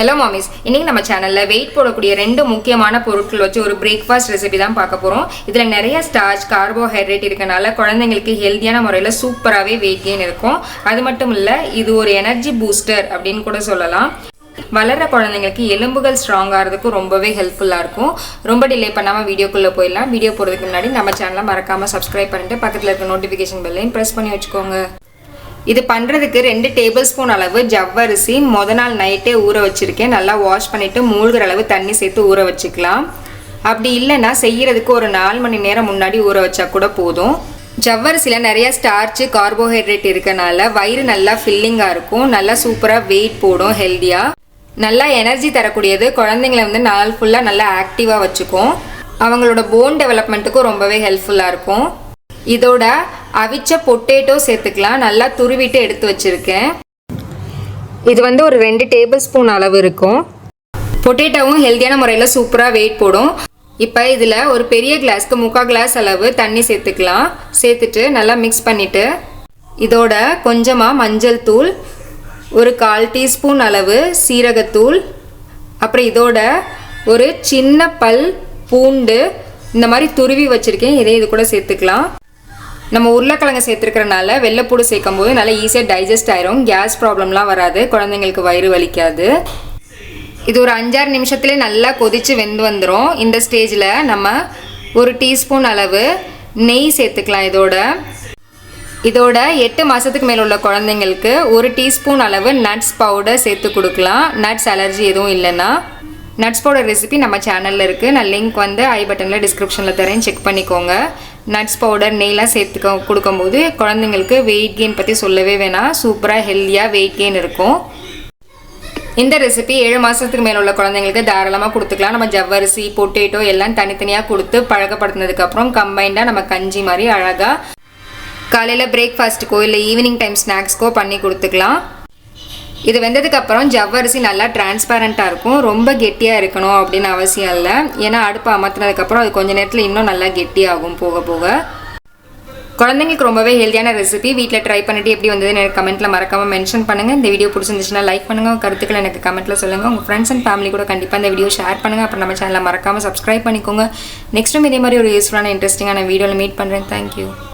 Hello மாமிஸ், இன்னைக்கு நம்ம சேனலில் வெயிட் போடக்கூடிய ரெண்டு முக்கியமான பொருட்கள் வச்சு ஒரு பிரேக்ஃபாஸ்ட் ரெசிபி தான் பார்க்க போகிறோம். இதில் நிறைய ஸ்டார்ச், கார்போஹைட்ரேட் இருக்கனால குழந்தைங்களுக்கு ஹெல்த்தியான முறையில் சூப்பராகவே வெயிட் கெயின் இருக்கும். அது மட்டும் இல்லை, இது ஒரு எனர்ஜி பூஸ்டர் அப்படின்னு கூட சொல்லலாம். வளர்கிற குழந்தைங்களுக்கு எலும்புகள் ஸ்ட்ராங் ஆகிறதுக்கும் ரொம்பவே ஹெல்ப்ஃபுல்லாக இருக்கும். ரொம்ப டிலே பண்ணாமல் வீடியோக்குள்ளே போயிடலாம். வீடியோ போகிறதுக்கு முன்னாடி நம்ம சேனலை மறக்காமல் சப்ஸ்கிரைப் பண்ணிட்டு பக்கத்தில் இருக்க நோட்டிஃபிகேஷன் பெல்லையும் ப்ரெஸ் பண்ணி வச்சுக்கோங்க. இது பண்ணுறதுக்கு 2 டேபிள் ஸ்பூன் அளவு ஜவ்வரிசி முத நாள் நைட்டே ஊற வச்சுருக்கேன். நல்லா வாஷ் பண்ணிவிட்டு மூழ்கிற அளவு தண்ணி சேர்த்து ஊற வச்சுக்கலாம். அப்படி இல்லைன்னா செய்கிறதுக்கு ஒரு 4 மணி நேரம் முன்னாடி ஊற வச்சா கூட போதும். ஜவ்வரிசியில் நிறைய ஸ்டார்ச்சு, கார்போஹைட்ரேட் இருக்கனால வயிறு நல்லா ஃபில்லிங்காக இருக்கும். நல்லா சூப்பராக வெயிட் போடும், ஹெல்த்தியாக நல்லா எனர்ஜி தரக்கூடியது. குழந்தைங்களை நாள் ஃபுல்லாக நல்லா ஆக்டிவாக வச்சுக்கும். அவங்களோட போன் டெவலப்மெண்ட்டுக்கும் ரொம்பவே ஹெல்ப்ஃபுல்லாக இருக்கும். இதோட அவிச்ச பொட்டேட்டோ சேர்த்துக்கலாம். நல்லா துருவிட்டு எடுத்து வச்சுருக்கேன். இது ஒரு 2 டேபிள் ஸ்பூன் அளவு இருக்கும். பொட்டேட்டோவும் ஹெல்த்தியான முறையில் சூப்பராக வெயிட் போடும். இப்போ இதில் ஒரு பெரிய கிளாஸ்க்கு 3/4 கிளாஸ் அளவு தண்ணி சேர்த்துக்கலாம். சேர்த்துட்டு நல்லா மிக்ஸ் பண்ணிவிட்டு இதோட கொஞ்சமாக மஞ்சள் தூள், ஒரு 1/4 டீஸ்பூன் அளவு சீரகத்தூள், அப்புறம் இதோட ஒரு சின்ன பல் பூண்டு இந்த மாதிரி துருவி வச்சுருக்கேன். இது கூட சேர்த்துக்கலாம். நம்ம உருளைக்கிழங்கு சேர்த்துருக்கறனால வெள்ளைப்பூடு சேர்க்கும் போது நல்லா ஈஸியாக டைஜஸ்ட் ஆயிரும். கேஸ் ப்ராப்ளம்லாம் வராது, குழந்தைங்களுக்கு வயிறு வலிக்காது. இது ஒரு 5-6 நிமிஷத்துலேயே நல்லா கொதித்து வெந்து வந்துடும். இந்த ஸ்டேஜில் நம்ம ஒரு டீஸ்பூன் அளவு நெய் சேர்த்துக்கலாம். இதோட 8 மாதத்துக்கு மேலே உள்ள குழந்தைங்களுக்கு ஒரு டீஸ்பூன் அளவு நட்ஸ் பவுடர் சேர்த்து கொடுக்கலாம். நட்ஸ் அலர்ஜி எதுவும் இல்லைன்னா. நட்ஸ் பவுடர் ரெசிபி நம்ம சேனலில் இருக்குது. நான் லிங்க் ஐ பட்டனில் டிஸ்கிரிப்ஷனில் தரேன், செக் பண்ணிக்கோங்க. நட்ஸ் பவுடர், நெய்லாம் சேர்த்து கொடுக்கும்போது குழந்தைங்களுக்கு வெயிட் கெயின் பற்றி சொல்லவே வேணாம். சூப்பராக ஹெல்த்தியாக வெயிட் கெயின் இருக்கும். இந்த ரெசிபி 7 மாதத்துக்கு மேலே உள்ள குழந்தைங்களுக்கு தாராளமாக கொடுத்துக்கலாம். நம்ம ஜவ்வரிசி, பொட்டேட்டோ எல்லாம் தனித்தனியாக கொடுத்து பழக்கப்படுத்தினதுக்கப்புறம் கம்பைண்டாக நம்ம கஞ்சி மாதிரி அழகாக காலையில் பிரேக்ஃபாஸ்ட்டுக்கோ இல்லை ஈவினிங் டைம் ஸ்நாக்ஸ்க்கோ பண்ணி கொடுத்துக்கலாம். இது வெந்ததுக்கப்புறம் ஜவ்வரிசி நல்லா டிரான்ஸ்பேரண்ட்டாக இருக்கும். ரொம்ப கெட்டியாக இருக்கணும் அப்படின்னு அவசியம் இல்லை. ஏன்னா அடுப்பை அமர்த்தினதுக்கப்புறம் அது கொஞ்சம் நேரத்தில் இன்னும் நல்லா கெட்டியாகும் போக போக. குழந்தைங்களுக்கு ரொம்பவே ஹெல்த்தியான ரெசிபி. வீட்டில் ட்ரை பண்ணிவிட்டு எப்படி வந்ததுன்னு எனக்கு கமெண்ட்டில் மறக்காமல் மென்ஷன் பண்ணுங்கள். இந்த வீடியோ பிடிச்சிருந்துச்சுன்னா லைக் பண்ணுங்கள். உங்கள் கருத்துக்களை எனக்கு கமெண்ட்டில் சொல்லுங்கள். உங்கள் ஃப்ரெண்ட்ஸ் அண்ட் ஃபேமிலி கூட கண்டிப்பாக இந்த வீடியோ ஷேர் பண்ணுங்கள். அப்புறம் நம்ம சேனலை மறக்காமல் சப்ஸ்கிரைப் பண்ணிக்கோங்க. நெக்ஸ்ட்டும் இதே மாதிரி ஒரு யூஸ்ஃபுல்லான இன்ட்ரெஸ்டிங்கான வீடியோவில் மீட் பண்ணுறேன். தேங்க்யூ.